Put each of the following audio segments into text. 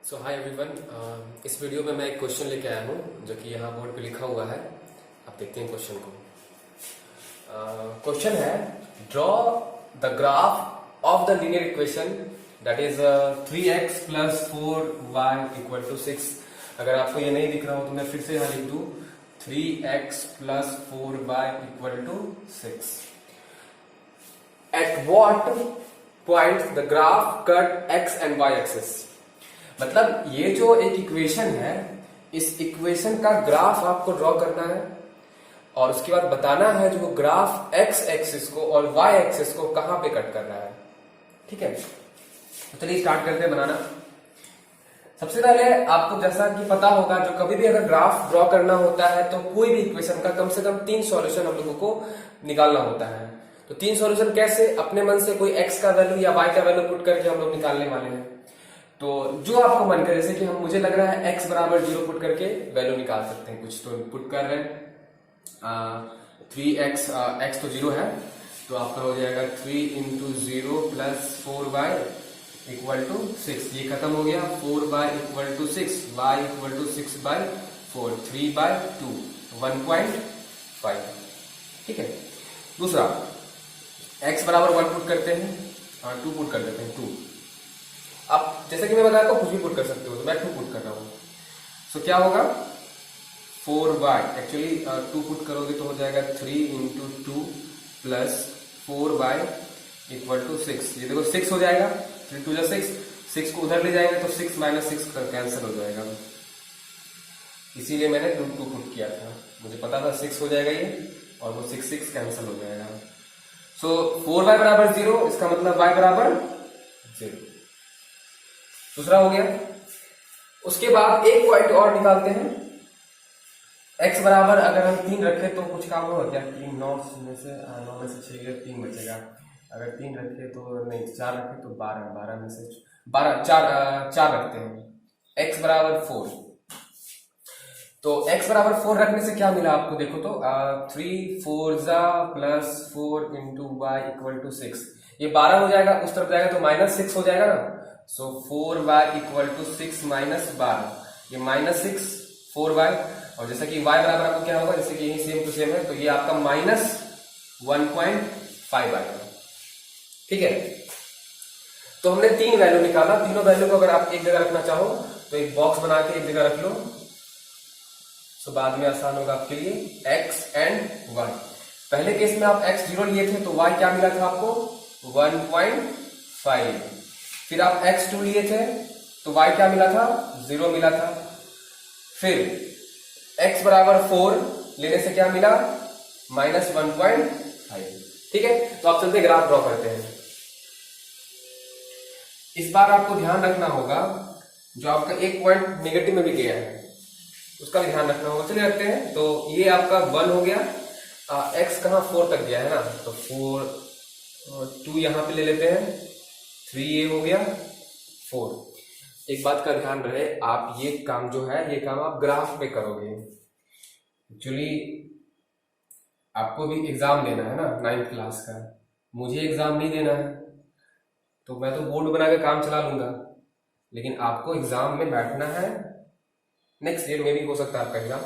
सो hi everyone, इस video में मैं एक क्वेश्चन लेके आया हूँ जो कि यहाँ बोर्ड पे लिखा हुआ है। आप देखते हैं क्वेश्चन को। क्वेश्चन है, draw the graph of the linear equation that is 3x plus 4y equal to 6। अगर आपको ये नहीं दिख रहा हो तो मैं फिर से यहाँ लिख दूँ 3x plus 4y equal to 6। At what point the graph cut x and y axis. मतलब ये जो एक इक्वेशन है, इस इक्वेशन का ग्राफ आपको ड्रॉ करना है और उसके बाद बताना है जो ग्राफ x एक्सिस को और y एक्सिस को कहां पे कट कर रहा है। ठीक है, तो चलिए स्टार्ट करते हैं बनाना। सबसे पहले आपको जैसा कि पता होगा, जो कभी भी अगर ग्राफ ड्रॉ करना होता है तो कोई भी इक्वेशन का कम से कम 3 सॉल्यूशन हम लोगों को निकालना होता है। तो 3 सॉल्यूशन कैसे? अपने मन से कोई x का वैल्यू या y का वैल्यू पुट करके हम लोग निकालने वाले हैं। तो जो आपको मन करे, जैसे कि मुझे लग रहा है x बराबर 0 पुट करके वैल्यू निकाल सकते हैं। कुछ तो पुट कर रहे हैं 3x, x तो 0 है तो आपका हो जाएगा 3 into 0 plus 4y equal to 6। ये खत्म हो गया। 4y equal to 6, y equal to 6 by 4, 3 by 2, 1.5। ठीक है। दूसरा, x बराबर 1 पुट करते हैं और 2 पुट कर देते हैं 2। अब जैसे कि मैं बताया कुछ भी पुट कर सकते हो, तो मैं 2 पुट कर रहा हूं। सो क्या होगा 4y, एक्चुअली 2 पुट करोगे तो हो जाएगा 3 into 2 plus 4y equal to 6। ये देखो 6 हो जाएगा, 3 2 जा 6, 6 को उधर ले जाएंगे तो 6 माइनस 6 कैंसिल हो जाएगा। इसीलिए मैंने 2 पुट किया था, मुझे पता था 6 हो जाएगा ये और वो 6 6 कैंसिल हो जाएगा। सो 4y बराबर 0, इसका मतलब y बराबर 0। दूसरा हो गया। उसके बाद एक पॉइंट और निकालते हैं। x बराबर अगर हम 3 रखें तो कुछ काम होगा क्या? 3 9 में से 6 गया, 3 बचेगा। अगर 3 रखे तो नहीं, 4 रखे तो 12, 12 में से 12, 4 रखते हैं। x बराबर 4, तो x बराबर 4 रखने से क्या मिला आपको? देखो तो 3 4 जा plus 4 into y equal to 6। ये 12 हो जाएगा, उस तरफ जाएगा तो माइनस 6 हो जाएगा ना। सो 4y इक्वल टू 6 माइनस 12, ये माइनस 6 4y। और जैसा कि y बराबर आपको क्या होगा, जैसे कि यही सेम टू सेम है, तो ये आपका माइनस 1.5 आएगा। ठीक है, तो हमने 3 वैल्यू निकाला। तीनों वैल्यू को अगर आप एक जगह रखना चाहो तो एक बॉक्स बना के एक जगह रख लो, तो बाद में आसान होगा आपके लिए। x एंड y, पहले केस में आप x 0 लिए थे तो y क्या मिला था आपको? 1.5। फिर आप x2 लिए थे तो y क्या मिला था? 0 मिला था। फिर x बराबर 4 लेने से क्या मिला? माइनस 1.5। ठीक है, तो आप चलते ग्राफ ड्रॉ करते हैं। इस बार आपको ध्यान रखना होगा, जो आपका एक पॉइंट नेगेटिव में भी गया है उसका भी ध्यान रखना होगा। चलिए रखते हैं। तो ये आपका 1 हो गया, x कहाँ 4 तक गया है ना, तो 4 2 यहां पे ले लेते हैं, 3 ये हो गया 4। एक बात का ध्यान रहे, आप ये काम जो है ये काम आप ग्राफ पे करोगे। एक्चुअली आपको भी एग्जाम देना है ना 9th क्लास का, मुझे एग्जाम नहीं देना है तो मैं तो बोर्ड बना के काम चला लूंगा, लेकिन आपको एग्जाम में बैठना है। नेक्स्ट ईयर में भी हो सकता है आपका एग्जाम,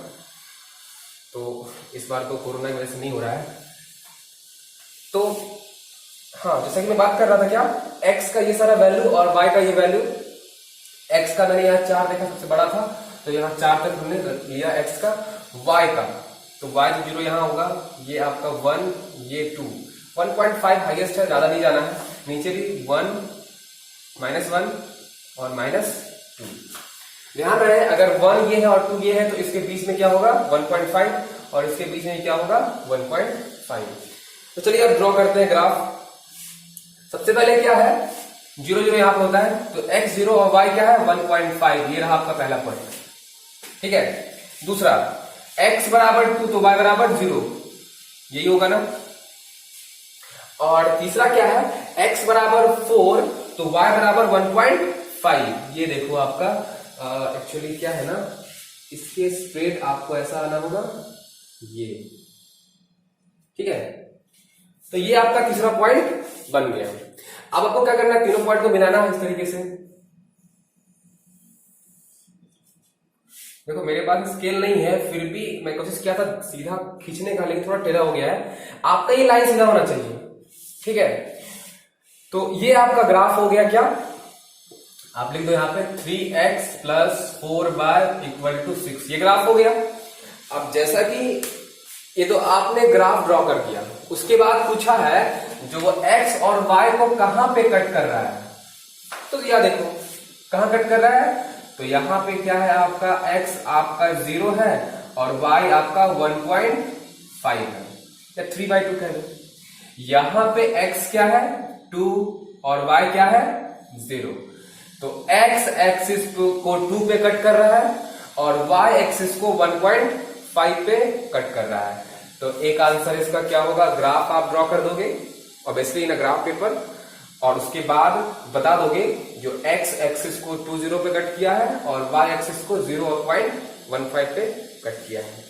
तो इस बार तो कोरोना की वजह से नहीं हो रहा है। तो हाँ, जैसा कि मैं बात कर रहा था, क्या x का ये सारा वैल्यू और y का ये वैल्यू। x का मैंने यहाँ 4 देखा, सबसे बड़ा था, तो यहाँ 4 तक हमने लिया x का। y का तो y जो 0 यहाँ होगा, ये आपका 1, ये 2, 1.5 हाईएस्ट है, ज्यादा नहीं जाना है। नीचे भी 1, -1 और -2। ध्यान रहे, अगर 1 ये है और 2 ये है तो इसके बीच में क्या होगा? 1.5, और इसके बीच में क्या होगा? 1.5। तो चलिए अब ड्रॉ करते हैं ग्राफ। सबसे पहले क्या है, 0 0 यहां पर होता है, तो x 0 और y क्या है? 1.5। ये रहा आपका पहला पॉइंट। ठीक है। दूसरा, x बराबर 2 तो y बराबर 0, यही होगा ना। और तीसरा क्या है, x बराबर 4 तो y बराबर 1.5। ये देखो आपका एक्चुअली क्या है ना, इसके स्प्रेड आपको ऐसा आना होगा, ये। ठीक है, तो ये आपका तीसरा पॉइंट बन गया। अब आपको क्या करना है, तीनों पॉइंट को मिलाना है इस तरीके से। देखो मेरे पास स्केल नहीं है, फिर भी मैं कोशिश किया था सीधा खींचने का, लेकिन थोड़ा टेढ़ा हो गया है। आपका ये लाइन सीधा होना चाहिए, ठीक है। तो ये आपका ग्राफ हो गया क्या, आप लिख दो यहाँ पे 3x + 4y = 6, ये ग्राफ हो गया। अब जैसा कि ये तो आपने ग्राफ ड्रॉ कर दिया, उसके बाद पूछा है जो वो x और y को कहां पे कट कर रहा है, तो यह देखो कहां कट कर रहा है, तो यहां पे क्या है आपका x आपका 0 है और y आपका 1.5 है, या 3/2 कह दो। यहां पे x क्या है 2 और y क्या है 0, तो x एक्सिस को 2 पे कट कर रहा है और y एक्सिस को 1.5 पे कट कर रहा है। तो एक आंसर इसका क्या होगा, ग्राफ आप ड्रॉ कर दोगे ऑब्वियसली इन ग्राफ पेपर, और उसके बाद बता दोगे जो x एक्सिस को 20 पे कट किया है और y एक्सिस को 0.15 पे कट किया है।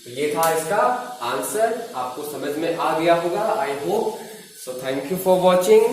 तो ये था इसका आंसर, आपको समझ में आ गया होगा I hope. So thank you for watching.